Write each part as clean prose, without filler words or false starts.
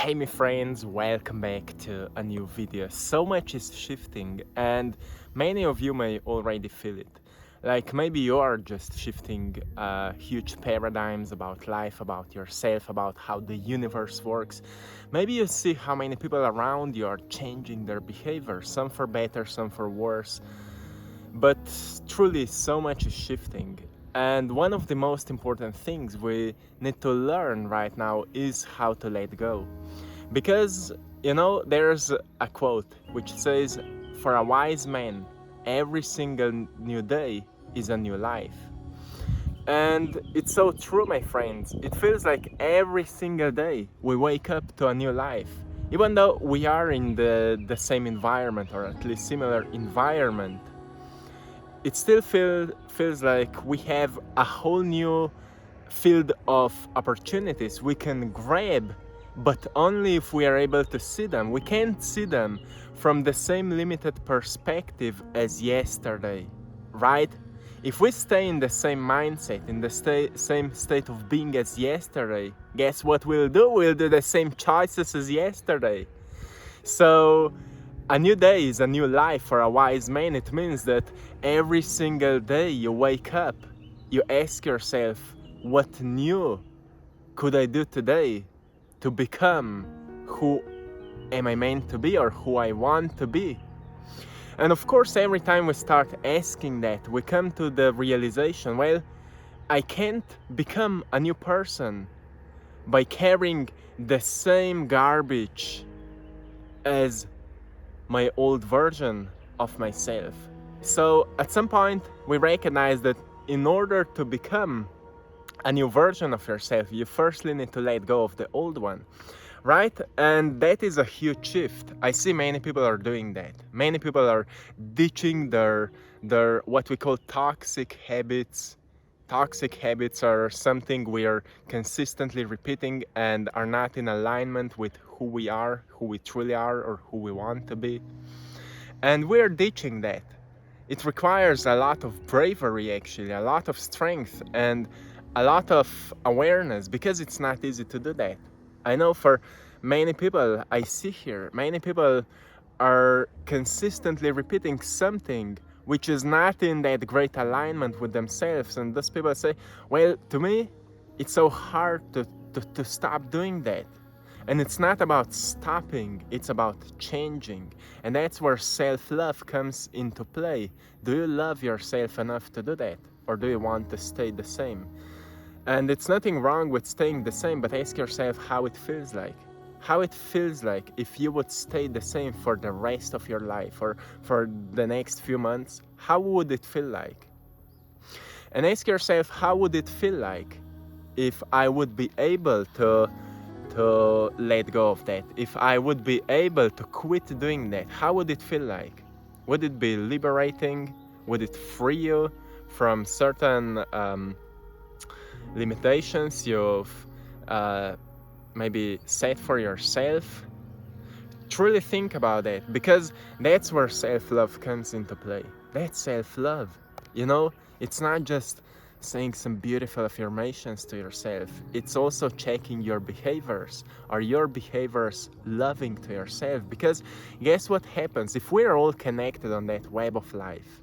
Hey my friends, welcome back to a new video. So much is shifting and many of you may already feel it. Like maybe you are just shifting huge paradigms about life, about yourself, about how the universe works. Maybe you see how many people around you are changing their behavior, some for better, some for worse. But truly, so much is shifting. And one of the most important things we need to learn right now is how to let go. Because, there's a quote which says, "For a wise man, every single new day is a new life." And it's so true, my friends. It feels like every single day we wake up to a new life. Even though we are in the same environment, or at least similar environment, it still feels like we have a whole new field of opportunities we can grab, but only if we are able to see them. We can't see them from the same limited perspective as yesterday, right? If we stay in the same mindset, in the same state of being as yesterday, guess what we'll do? We'll do the same choices as yesterday. So a new day is a new life for a wise man. It means that every single day you wake up, you ask yourself, what new could I do today to become who am I meant to be, or who I want to be? And of course, every time we start asking that, we come to the realization, well, I can't become a new person by carrying the same garbage as my old version of myself. So at some point we recognize that in order to become a new version of yourself, you firstly need to let go of the old one, right? And that is a huge shift. I see many people are doing that. Many people are ditching their what we call toxic habits. Toxic habits are something we are consistently repeating and are not in alignment with who we are, who we truly are, or who we want to be. And we're ditching that. It requires a lot of bravery, actually, a lot of strength, and a lot of awareness, because it's not easy to do that. I know for many people I see here, many people are consistently repeating something which is not in that great alignment with themselves. And those people say, well, to me, it's so hard to stop doing that. And it's not about stopping, it's about changing. And that's where self-love comes into play. Do you love yourself enough to do that? Or do you want to stay the same? And it's nothing wrong with staying the same, but ask yourself how it feels like. How it feels like if you would stay the same for the rest of your life, or for the next few months. How would it feel like? And ask yourself, how would it feel like if I would be able to let go of that? If I would be able to quit doing that, how would it feel like? Would it be liberating? Would it free you from certain limitations you've maybe set for yourself? Truly think about it, because that's where self-love comes into play. That's self-love. It's not just saying some beautiful affirmations to yourself. It's also checking your behaviors. Are your behaviors loving to yourself? Because guess what happens if we're all connected on that web of life,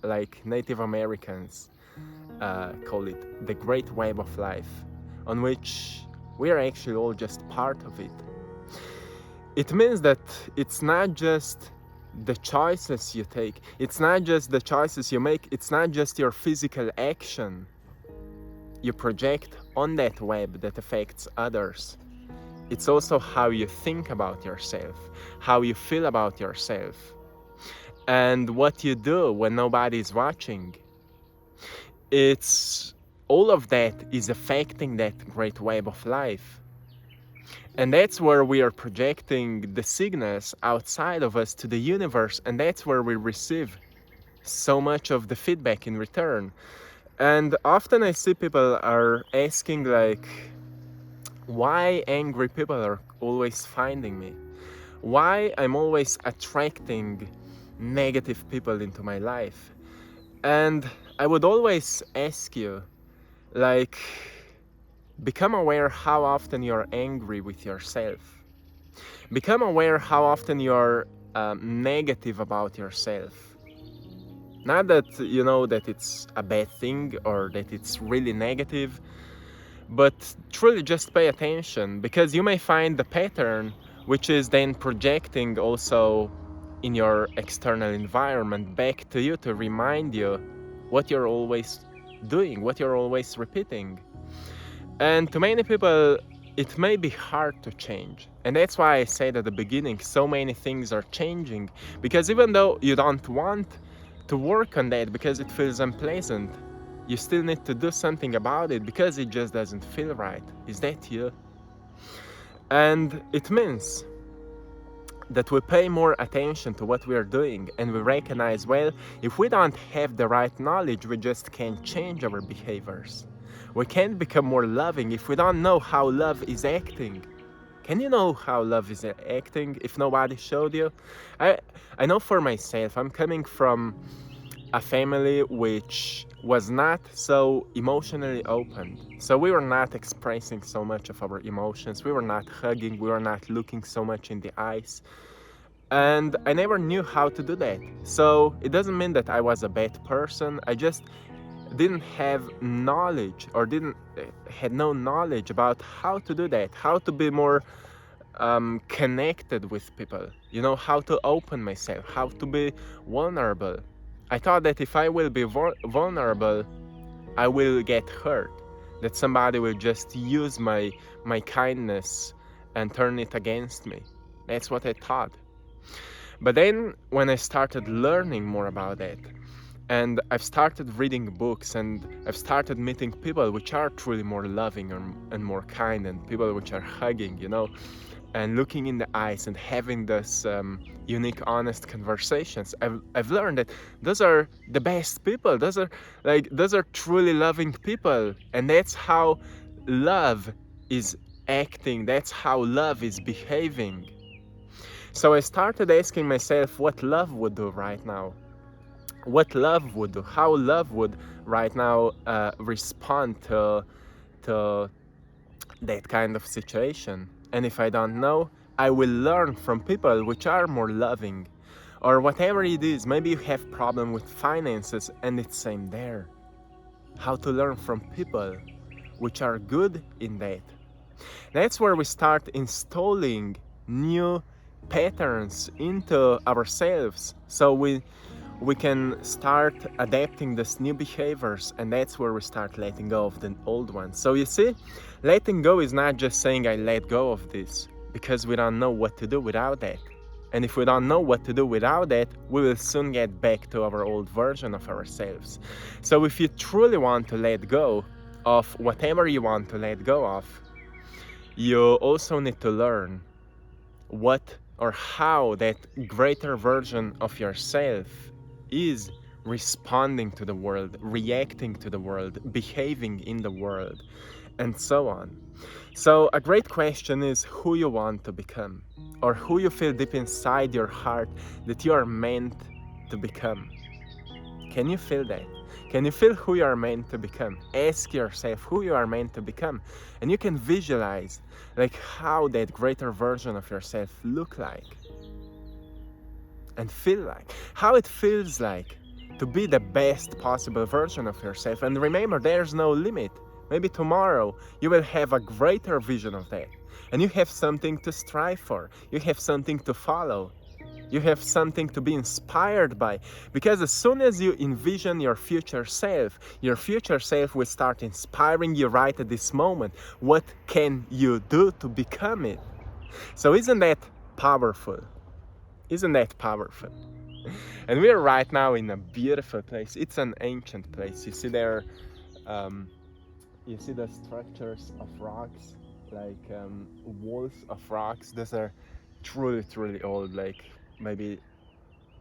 like Native Americans call it, the great web of life, on which we are actually all just part of it. It means that it's not just the choices you take, it's not just the choices you make, it's not just your physical action you project on that web that affects others. It's also how you think about yourself, how you feel about yourself, and what you do when nobody's watching. It's all of that is affecting that great web of life. And that's where we are projecting the signals outside of us to the universe, and that's where we receive so much of the feedback in return. And often I see people are asking, like, why angry people are always finding me? Why I'm always attracting negative people into my life? And I would always ask you, like, become aware how often you're angry with yourself. Become aware how often you're negative about yourself. Not that you know that it's a bad thing or that it's really negative, but truly just pay attention, because you may find the pattern which is then projecting also in your external environment back to you to remind you what you're always doing, what you're always repeating. And to many people, it may be hard to change. And that's why I said at the beginning, so many things are changing. Because even though you don't want to work on that because it feels unpleasant, you still need to do something about it because it just doesn't feel right. Is that you? And it means that we pay more attention to what we are doing, and we recognize, well, if we don't have the right knowledge, we just can't change our behaviors. We can't become more loving if we don't know how love is acting. Can you know how love is acting if nobody showed you? I know for myself, I'm coming from a family which was not so emotionally open. So we were not expressing so much of our emotions. We were not hugging. We were not looking so much in the eyes. And I never knew how to do that. So it doesn't mean that I was a bad person. I just didn't have knowledge, or had no knowledge about how to do that, how to be more connected with people, you know, how to open myself, how to be vulnerable. I thought that if I will be vulnerable, I will get hurt, that somebody will just use my kindness and turn it against me. That's what I thought. But then when I started learning more about that, and I've started reading books, and I've started meeting people which are truly more loving and more kind, and people which are hugging, you know, and looking in the eyes and having this unique, honest conversations. I've learned that those are the best people. Those are truly loving people, and that's how love is acting. That's how love is behaving. So I started asking myself what love would do right now. What love would do, how love would right now respond to that kind of situation. And if I don't know, I will learn from people which are more loving, or whatever it is. Maybe you have problem with finances, and it's same there. How to learn from people which are good in that. That's where we start installing new patterns into ourselves, so we can start adapting these new behaviors, and that's where we start letting go of the old ones. So you see, letting go is not just saying I let go of this, because we don't know what to do without that. And if we don't know what to do without that, we will soon get back to our old version of ourselves. So if you truly want to let go of whatever you want to let go of, you also need to learn what or how that greater version of yourself is responding to the world, reacting to the world, behaving in the world, and so on. So a great question is who you want to become, or who you feel deep inside your heart that you are meant to become. Can you feel that? Can you feel who you are meant to become? Ask yourself who you are meant to become, and you can visualize like how that greater version of yourself look like and feel like, how it feels like to be the best possible version of yourself. And remember, there's no limit. Maybe tomorrow you will have a greater vision of that, and you have something to strive for, you have something to follow, you have something to be inspired by. Because as soon as you envision your future self will start inspiring you right at this moment. What can you do to become it? So isn't that powerful? Isn't that powerful? And we are right now in a beautiful place. It's an ancient place. You see there, you see the structures of rocks, like walls of rocks. Those are truly, truly old, like maybe,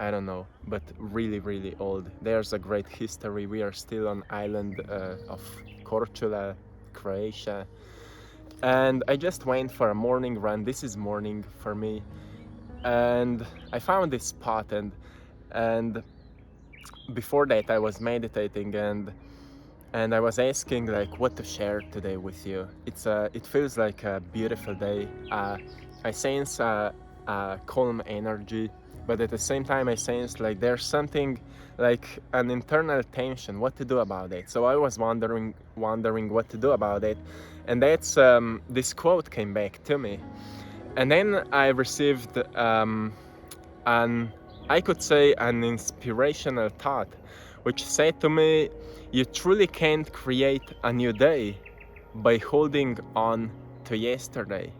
I don't know, but really, really old. There's a great history. We are still on island of Korčula, Croatia. And I just went for a morning run. This is morning for me. And I found this spot, and before that I was meditating, and I was asking like what to share today with you. It feels like a beautiful day. I sense a calm energy, but at the same time I sense like there's something like an internal tension, what to do about it. So I was wondering what to do about it, and that's this quote came back to me, and then I received an, I could say, an inspirational thought, which said to me, you truly can't create a new day by holding on to yesterday.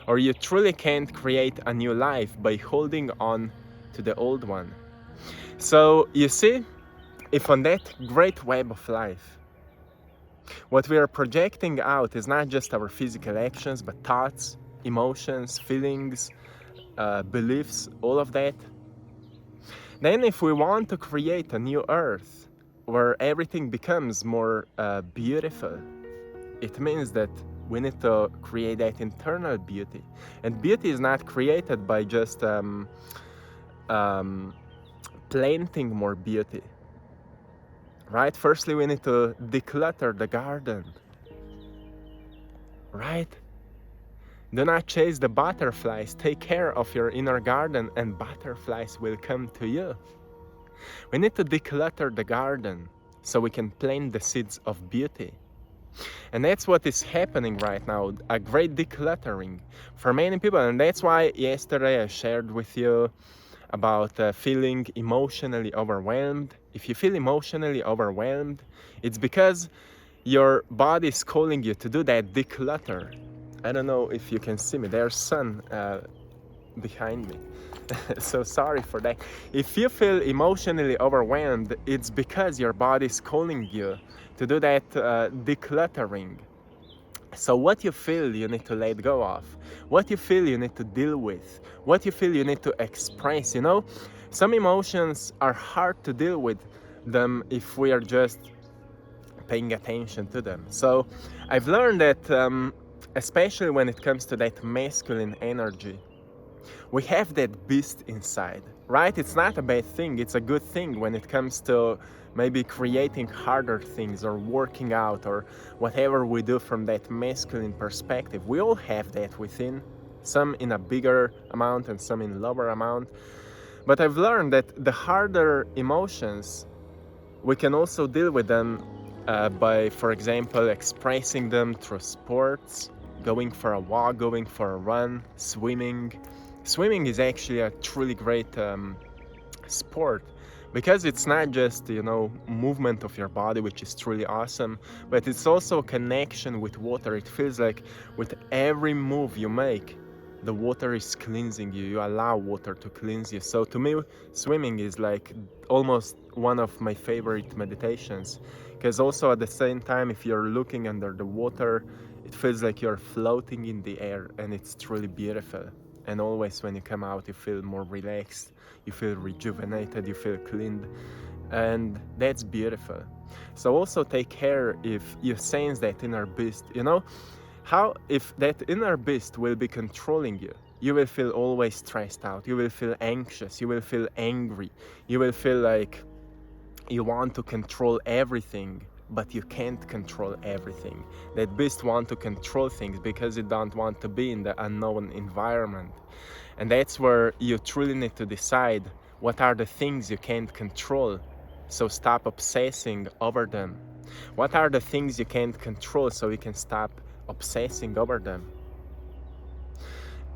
Or you truly can't create a new life by holding on to the old one. So you see, if on that great web of life, what we are projecting out is not just our physical actions, but thoughts, emotions, feelings, beliefs, all of that, then if we want to create a new earth where everything becomes more beautiful, it means that we need to create that internal beauty. And beauty is not created by just planting more beauty, right? Firstly, we need to declutter the garden, right? Do not chase the butterflies. Take care of your inner garden and butterflies will come to you. We need to declutter the garden so we can plant the seeds of beauty. And that's what is happening right now, a great decluttering for many people. And that's why yesterday I shared with you about feeling emotionally overwhelmed. If you feel emotionally overwhelmed, it's because your body is calling you to do that declutter. I don't know if you can see me, there's sun behind me. So sorry for that. If you feel emotionally overwhelmed, it's because your body is calling you to do that decluttering. So what you feel you need to let go of, what you feel you need to deal with, what you feel you need to express, some emotions are hard to deal with them if we are just paying attention to them. So I've learned that especially when it comes to that masculine energy, we have that beast inside, right? It's not a bad thing, it's a good thing when it comes to maybe creating harder things or working out or whatever we do from that masculine perspective. We all have that within, some in a bigger amount and some in lower amount. But I've learned that the harder emotions, we can also deal with them by, for example, expressing them through sports, going for a walk, going for a run, swimming. Swimming is actually a truly great sport because it's not just, movement of your body, which is truly awesome, but it's also a connection with water. It feels like with every move you make, the water is cleansing you. You allow water to cleanse you. So to me, swimming is like almost one of my favorite meditations, because also at the same time, if you're looking under the water, it feels like you're floating in the air, and it's truly beautiful. And always when you come out, you feel more relaxed, you feel rejuvenated, you feel cleaned, and that's beautiful. So also take care if you sense that inner beast, how if that inner beast will be controlling you, you will feel always stressed out, you will feel anxious, you will feel angry, you will feel like you want to control everything, but you can't control everything. That beast wants to control things because you don't want to be in the unknown environment. And that's where you truly need to decide what are the things you can't control. So stop obsessing over them. What are the things you can't control so you can stop obsessing over them?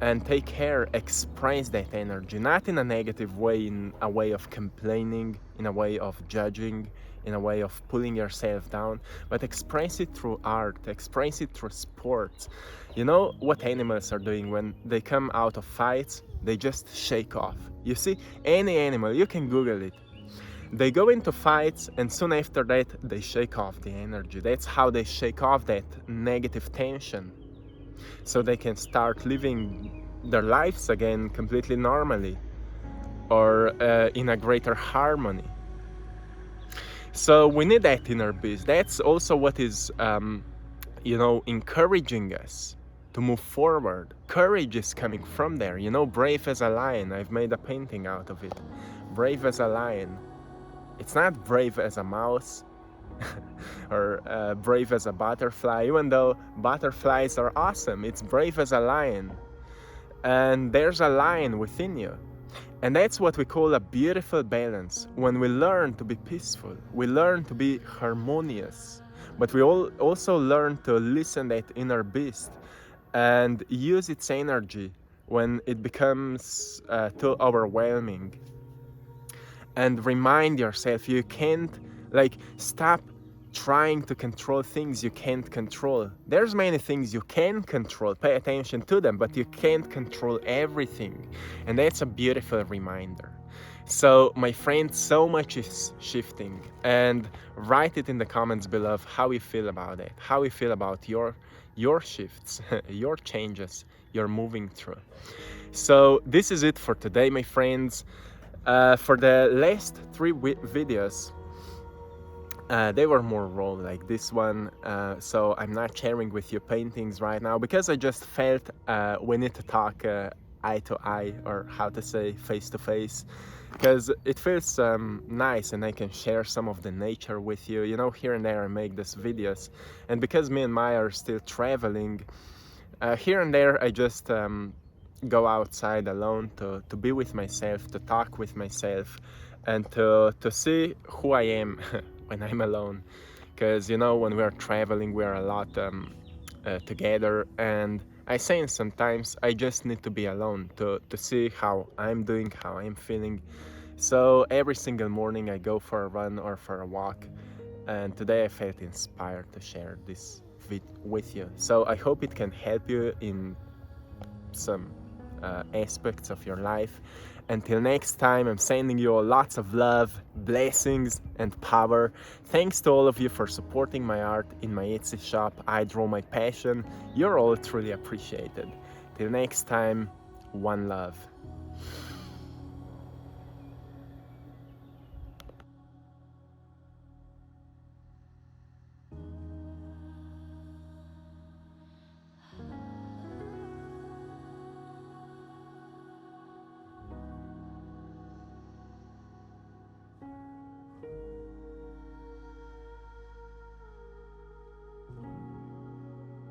And take care, express that energy, not in a negative way, in a way of complaining, in a way of judging, in a way of pulling yourself down, but express it through art, express it through sports. You know what animals are doing when they come out of fights? They just shake off. You see, any animal, you can Google it. They go into fights and soon after that, they shake off the energy. That's how they shake off that negative tension, so they can start living their lives again completely normally, or in a greater harmony. So we need that inner peace. That's also what is, encouraging us to move forward. Courage is coming from there. Brave as a lion. I've made a painting out of it. Brave as a lion. It's not brave as a mouse or brave as a butterfly, even though butterflies are awesome. It's brave as a lion. and there's a lion within you. And that's what we call a beautiful balance. When we learn to be peaceful, we learn to be harmonious, but we also learn to listen that inner beast and use its energy when it becomes too overwhelming. And remind yourself you can't, like, stop trying to control things you can't control. There's many things you can control, pay attention to them, but you can't control everything. And that's a beautiful reminder. So my friend, so much is shifting, and write it in the comments below how you feel about it, how you feel about your shifts, your changes you're moving through. So this is it for today, my friends. For the last three videos, they were more raw, like this one, so I'm not sharing with you paintings right now because I just felt we need to talk eye to eye, or how to say, face to face, because it feels nice and I can share some of the nature with you. You know, here and there I make these videos, and because me and Maya are still traveling, here and there I just go outside alone to be with myself, to talk with myself, and to see who I am when I'm alone. Because, you know, when we are traveling, we are a lot together, and I say sometimes I just need to be alone to see how I'm doing, how I'm feeling. So every single morning I go for a run or for a walk, and today I felt inspired to share this with you. So I hope it can help you in some aspects of your life. Until next time, I'm sending you all lots of love, blessings, and power. Thanks to all of you for supporting my art in my Etsy shop, I Draw My Passion. You're all truly appreciated. Till next time, one love.